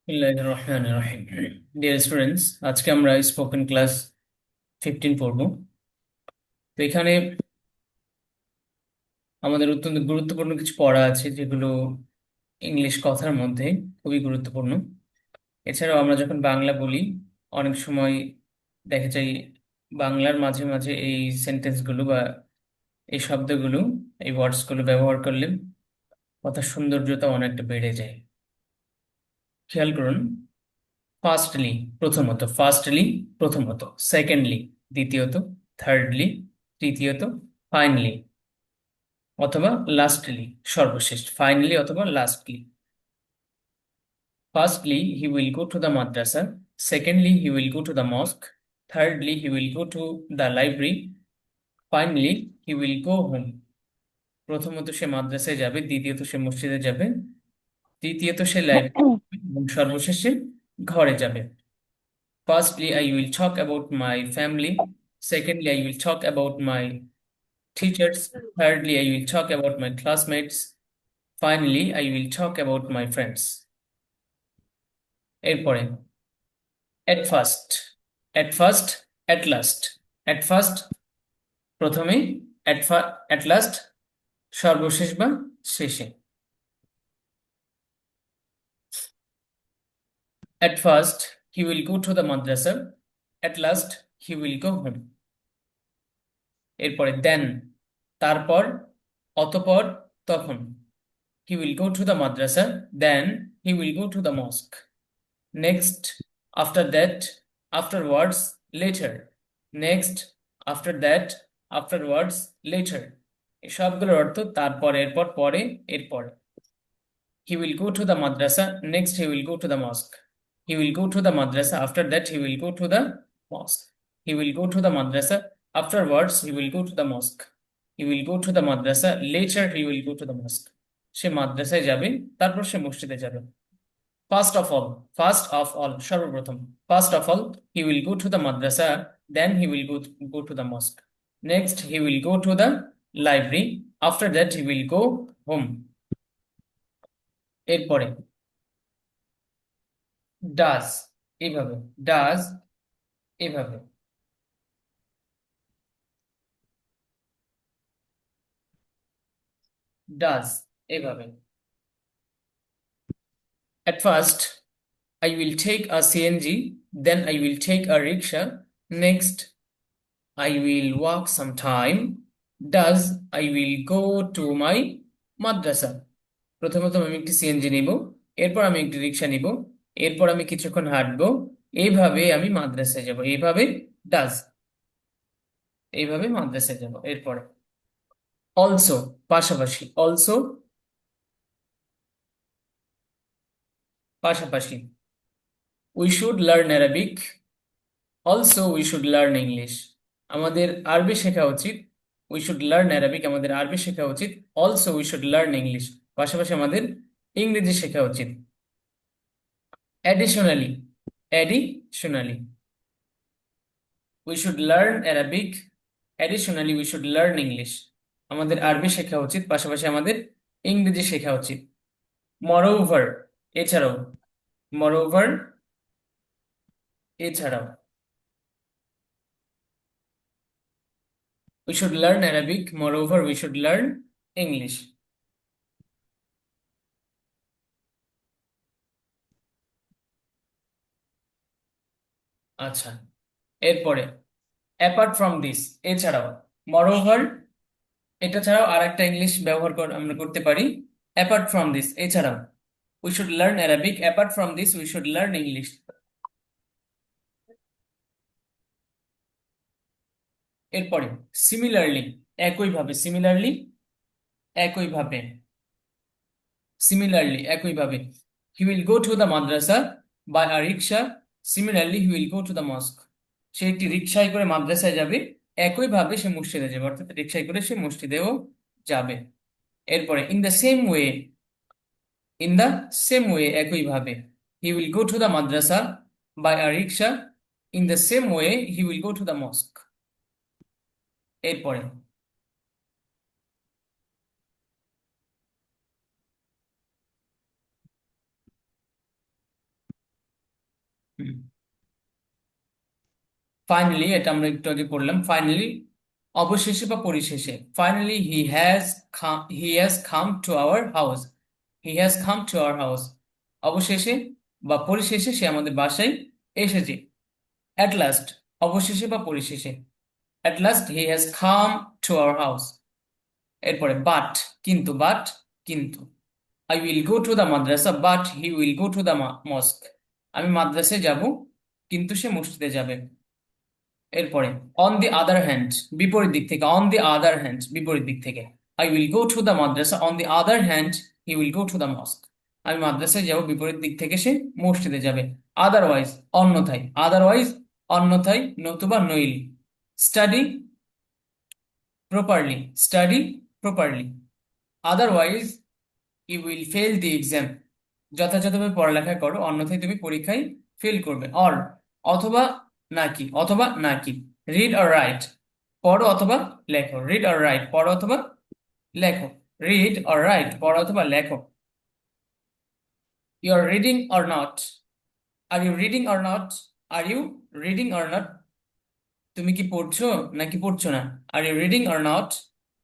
বিসমিল্লাহির রহমানির রহিম। Dear students, আজকে আমরা স্পোকেন ক্লাস 15 পড়ব। তো এখানে আমাদের অত্যন্ত গুরুত্বপূর্ণ কিছু পড়া আছে, যেগুলো ইংলিশ কথার মধ্যে খুবই গুরুত্বপূর্ণ। এছাড়াও আমরা যখন বাংলা বলি, অনেক সময় দেখা যায় বাংলার মাঝে মাঝে এই সেন্টেন্সগুলো বা এই শব্দগুলো, এই ওয়ার্ডসগুলো ব্যবহার করলে কথার সৌন্দর্যতা অনেকটা বেড়ে যায়। খেয়াল করুন। ফার্স্টলি, প্রথমত, সেকেন্ডলি, দ্বিতীয়ত, থার্ডলি, তৃতীয়ত, ফাইনালি, অথবা লাস্টলি, সর্বশেষ, ফাইনালি অথবা lastly. Firstly, he will go to the Madrasa. Secondly, he will go to the মস্ক। Thirdly, he will go to the library. Finally, he will go home. প্রথমত সে মাদ্রাসায় যাবে, দ্বিতীয়ত সে মসজিদে যাবে, তৃতীয়ত সে লাইব্রেরি, এবং সর্বশেষে ঘরে যাবে। Firstly, I will talk about my family. Secondly, I will talk about my teachers. Thirdly, I will talk about my classmates. Finally, I will talk about my friends. এরপরে at first, at last, at first প্রথমে, at last সর্বশেষ বা শেষে। At first, he will go to the madrasa. At last, he will go home. এরপরে দেন, তারপর, অতঃপর, তখন। He will go to the madrasa, then he will go to the mosque. Next, after that, afterwards, later. Next, after that, afterwards, later. এই সবগুলোর অর্থ তারপর, এরপর, পরে, এরপর। He will go to the madrasa, next he will go to the mosque. He will go to the madrasa, after that he will go to the mosque. He will go to the madrasa, afterwards he will go to the mosque. He will go to the madrasa, later he will go to the mosque. সে মাদ্রাসায় যাবে, তারপর সে মসজিদে যাবে। First of all, সর্বপ্রথম। First of all, he will go to the madrasa, then he will go to the mosque. Next, he will go to the library. After that, he will go home. এরপরে does, এইভাবে, does, এইভাবে, does, এইভাবে। At first, I will take a CNG, then I will take a rickshaw. Next, I will walk some time. Does I will go to my madrasa. প্রথমত আমি একটি CNG নিব, এরপর আমি একটি রিক্সা নিব, এরপর আমি কিছুক্ষণ হাঁটবো, এইভাবে আমি মাদ্রাসায় যাব। এইভাবে ডাজ, এইভাবে মাদ্রাসায় যাব। এরপরে অলসো, পাশাপাশি, অলসো, পাশাপাশি। We should learn Arabic, also we should learn English. আমাদের আরবি শেখা উচিত। উই শুড লার্ন অ্যারাবিক, আমাদের আরবি শেখা উচিত। Also we should learn English, পাশাপাশি আমাদের ইংরেজি শেখা উচিত। Additionally, additionally, we should learn Arabic, additionally we should learn English. আমাদের আরবি শেখা উচিত, পাশাপাশি আমাদের ইংরেজি শেখা উচিত। মরওভার, এছাড়াও, মরওভার, এছাড়াও। We should learn Arabic. Moreover, we should learn English. আচ্ছা, এরপরে অ্যাপার্ট ফ্রম দিস, এছাড়াও। মরওভার, এটা ছাড়াও আরেকটা ইংলিশ ব্যবহার আমরা করতে পারি। অ্যাপার্ট ফ্রম দিস, এছাড়াও। We should learn Arabic, apart from this we should learn English. এরপরে সিমিলারলি, একইভাবে, সিমিলারলি, একইভাবে, সিমিলারলি, একইভাবে। He will go to the madrasa by a rickshaw. Similarly he will go to the mosque. সে একটি রিক্সায় করে মাদ্রাসায় যাবে, একইভাবে সে মসজিদে যাবে, অর্থাৎ রিক্সায় করে সে মসজিদেও যাবে। এরপরে in the same way, in the same way, একইভাবে। He will go to the madrasa by a rickshaw. In the same way he will go to the mosque. এরপরে ফাইনালি, এটা আমরা একটু আগে পড়লাম। ফাইনালি অবশেষে বা পরিশেষে, finally he has come to our house. He has come to our house. অবশেষে বা পরিশেষে সে আমাদের বাসায় এসেছে। অ্যাট লাস্ট, অবশেষে বা পরিশেষে, at last he has come to our house. এরপরে বাট, কিন্তু I will go to the madrasa but he will go to the mosque. আমি মাদ্রাসায় যাব, কিন্তু সে মসজিদে যাবে। এরপরে অন দি আদার হ্যান্ড, বিপরীত দিক থেকে। অন দি আদার হ্যান্ড, বিপরীত দিক থেকে। I will go to the Madrasa on the other hand he will go to the mosque. আমি মাদ্রাসায় যাব, বিপরীত দিক থেকে সে মসজিদে যাবে। আদারওয়াইজ, অন্যথায়। আদারওয়াইজ, অন্যথায়, নতুবা নইলে। Study properly, study properly. Otherwise you will fail the exam. যথাযথভাবে পড়ালেখা করো, অন্যথায় তুমি পরীক্ষায় ফেল করবে। অথবা, নাকি। রিড অর রাইট, পড়ো অথবা লেখো। রিড অর রাইট, পড়ো অথবা লেখো। রিড অর রাইট, পড়ো অথবা লেখো। You are reading or not. Are you reading or not. Are you reading or not, তুমি কি পড়ছো নাকি পড়ছো না। Are you reading or not,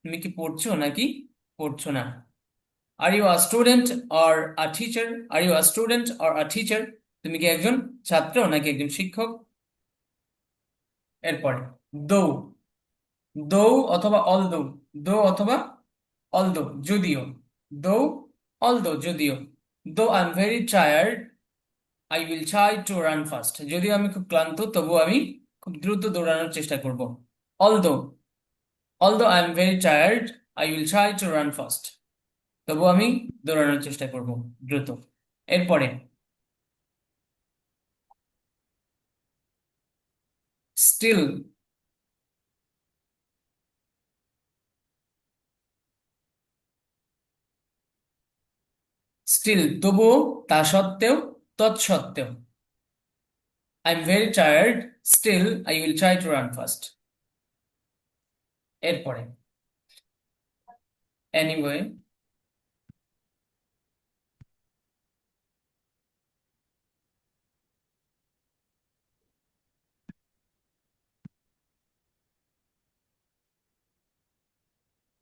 তুমি কি পড়ছো নাকি পড়ছো না। Are you a student or a teacher. Are you a student or a teacher, তুমি কি একজন ছাত্র নাকি একজন শিক্ষক। এরপরে দো, দো অথবা অলদো। দো অথবা অলদো, যদিও। দো, অলদো, যদিও। Though I am very tired I will try to run fast. যদিও আমি খুব ক্লান্ত, তবু আমি খুব দ্রুত দৌড়ানোর চেষ্টা করব। Although, I am very tired I will try to run fast. তবু আমি দৌড়ানোর চেষ্টা করব দ্রুত। এরপরে স্টিল, তবুও, তা সত্ত্বেও, তৎসত্ত্বেও। I am very tired still I will try to run fast. এরপরে এনিওয়ে,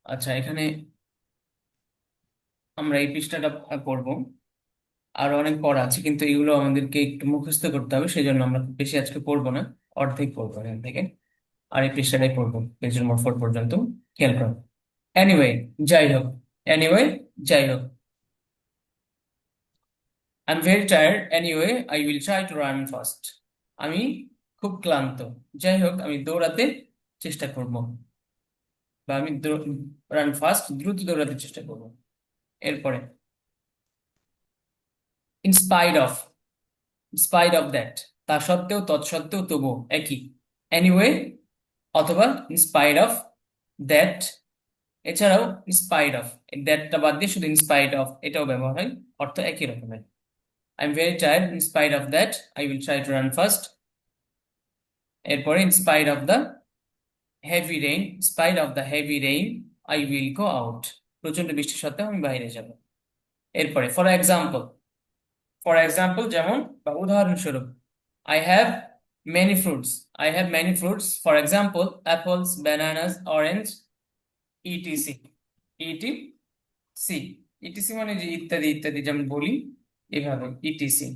আচ্ছা, এখানে আমরা এই পৃষ্ঠাটা পড়বো। আরো অনেক পড়া আছে, কিন্তু এগুলো আমাদেরকে একটু মুখস্থ করতে হবে, সেই জন্য আমরা খুব বেশি আজকে পড়বো না। অর্ধেক পড়বো এখান থেকে। আর এই পৃষ্ঠাটাই পড়বো, পেজ নম্বর 4 পর্যন্ত। খেয়াল করো। এনিওয়ে, যাই হোক। এনিওয়ে, যাই হোক। I am very tired anyway I will try to run fast. আমি খুব ক্লান্ত, যাই হোক আমি দৌড়াতে চেষ্টা করব। বা আমি রান ফাস্ট, দ্রুত দৌড়াতে চেষ্টা করব। এরপরে ইনস্পাইট অফ, দ্যাট, তা সত্ত্বেও, তৎসত্ত্বেও, তবুও, একই। এনিওয়ে অথবা ইনস্পাইট অফ দ্যাট। এছাড়াও ইনস্পাইট অফ, দ্যাটটা বাদ দিয়ে শুধু ইনস্পাইট অফ এটাও ব্যবহার হয়, অর্থ একই রকমের। I am very tired in spite of that I will try to run fast. এরপরে in spite of the heavy rain, spite of the heavy rain I will go out. প্রচন্ড বৃষ্টি সত্ত্বেও আমি বাইরে যাব। এরপরে ফর এক্সাম্পল, যেমন বা উদাহরণস্বরূপ। I have many fruits for example apples, bananas, orange, etc. Etc, মানে যে ইত্যাদি ইত্যাদি যেমন বলি, এভাবে ইটিসি।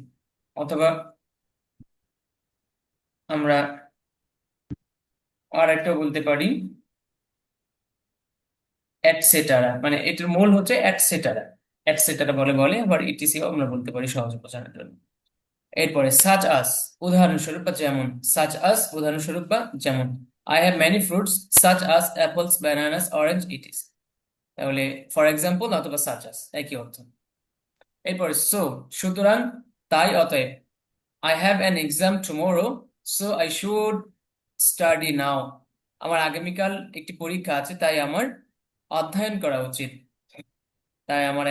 অথবা আমরা আর একটা বলতে পারি এটসেটারা, মানে এটার মূল হচ্ছে এটসেটারা। এটসেটারা বলে বলে আবার ইটিসিও আমরা বলতে পারি সহজে বোঝানোর জন্য। এরপরে সাচ আস, উদাহরণস্বরূপ বা যেমন। সাচ আস, উদাহরণস্বরূপ বা যেমন। I have many fruits such as apples, bananas, orange, ইটিস। তাহলে ফর এক্সাম্পল অথবা সাচ আস, একই অর্থ। এরপরে সো, সুতরাং, তাই, অতএব। I have an exam tomorrow so I should study now. আমার আগামীকাল একটি পরীক্ষা আছে, তাই আমার অধ্যয়ন করা উচিত।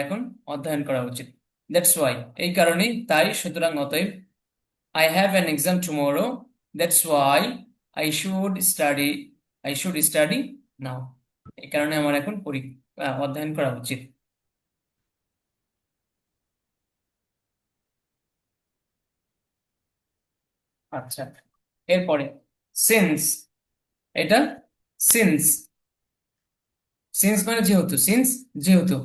এখন অধ্যয়ন করা উচিত। দ্যাটস ওয়াই, এই কারণেই, তাই, সুতরাং, অতএব। I have an exam tomorrow, that's why I should study নাও। এই কারণে আমার এখন অধ্যয়ন করা উচিত। আচ্ছা, এরপরে সিন্স, এটা সিন্স, সিন্স মানে যেহেতু, সিন্স যেহেতু,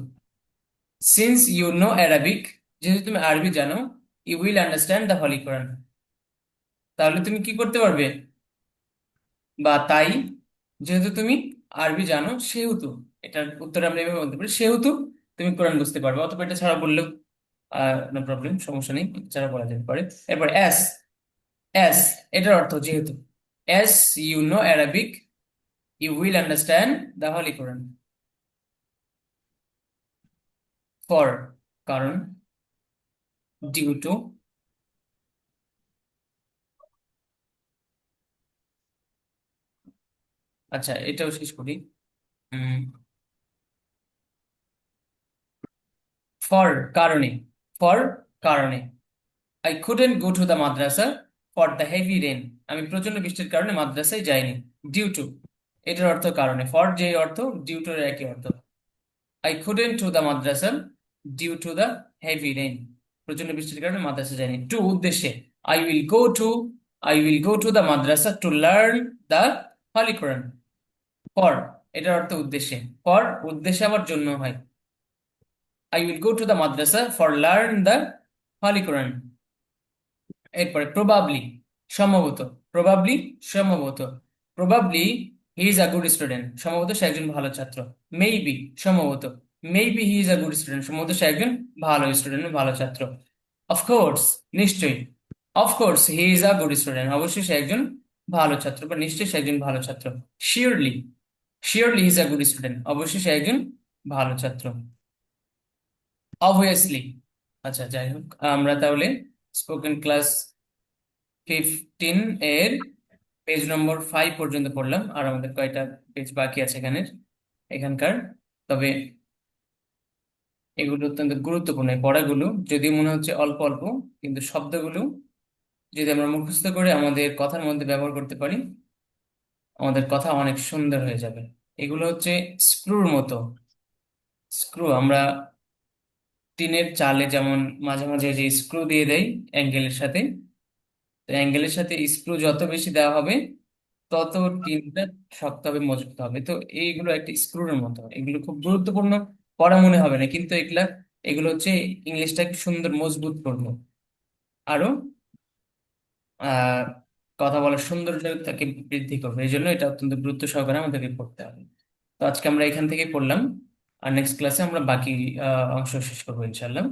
সিন্স ইউ নো অ্যারাবিক, যেহেতু তুমি আরবি জানো, you will understand the holy Quran, তাহলে তুমি কি করতে পারবে, বা তাই, যেহেতু তুমি আরবি জানো সেহেতু, এটার উত্তরে আমরা এভাবে বলতে পারি, সেহেতু তুমি কোরআন বুঝতে পারবে, অথবা এটা ছাড়া বললেও নো প্রবলেম, সমস্যা নেই, এটা ছাড়া বলা যেতে পারে। এরপর অ্যাস, অ্যাস এটার অর্থ যেহেতু, as you know Arabic you will understand the holy Quran. For কারণ, ডিউ টু, আচ্ছা এটাও শেষ করি। ফর কারণে, ফর কারণে, I couldn't go to the Madrasa for the heavy rain, আমি প্রচন্ড বৃষ্টির কারণে মাদ্রাসায় যাইনি। ডিউ টু এটার অর্থ কারণে, ফর যে অর্থ, ডিউ টু এর একই অর্থ। I couldn't to the madrasa due to the heavy rain, প্রচন্ড বৃষ্টির কারণে মাদ্রাসা যাইনি। টু উদ্দেশ্যে, I will go to, I will go to the madrasa to learn the holy Quran. For এটার অর্থ উদ্দেশ্যে, ফর উদ্দেশ্যে আবার জন্য হয়। I will go to the Madrasa for learn the holy Quran. এরপরে প্রবাবলি, সম্ভবত, প্রবাবলি সম্ভবত, probably he is a good student, সম্ভবত সে একজন ভালো ছাত্র। মেবি সম্ভবত, maybe he is a good student, সম্ভবত সে একজন ভালো স্টুডেন্ট, ভালো ছাত্র। অফকোর্স নিশ্চয়ই, of course he is a good student, অবশ্যই সে একজন ভালো ছাত্র, বা নিশ্চয়ই সে একজন ভালো ছাত্র। Surely, surely he is a good student, অবশ্যই সে একজন ভালো ছাত্র। অবভিয়াসলি, আচ্ছা যাই হোক, আমরা তাহলে স্পোকেন ক্লাস 15 এর পেজ নম্বর 5 পর্যন্ত পড়লাম, আর আমাদের কয়টা পেজ বাকি আছে এখানের, এখানকার। তবে এগুলো অত্যন্ত গুরুত্বপূর্ণ, এই পড়াগুলো যদি মনে হচ্ছে অল্প অল্প, কিন্তু শব্দগুলো যদি আমরা মুখস্থ করে আমাদের কথার মধ্যে ব্যবহার করতে পারি, আমাদের কথা অনেক সুন্দর হয়ে যাবে। এগুলো হচ্ছে স্ক্রুর মতো, স্ক্রু আমরা টিনের চালে যেমন মাঝে মাঝে যে স্ক্রু দিয়ে দেয় অ্যাঙ্গেলের সাথে, তো অ্যাঙ্গেলের সাথে স্ক্রু যত বেশি দেওয়া হবে তত টিনটা শক্ত হবে, মজবুত হবে। তো এইগুলো একটা স্ক্রুর মতো, এগুলো খুব গুরুত্বপূর্ণ, পড়া মনে হবে না, কিন্তু এগুলো হচ্ছে ইংলিশটাকে সুন্দর মজবুত করবে, আরো আহ কথা বলার সৌন্দর্যতাকে বৃদ্ধি করবে, এই জন্য এটা অত্যন্ত গুরুত্ব সহকারে আমাদেরকে পড়তে হবে। তো আজকে আমরা এখান থেকে পড়লাম, আর নেক্সট ক্লাসে আমরা বাকি অংশ শেষ করবো ইনশাল্লাহ।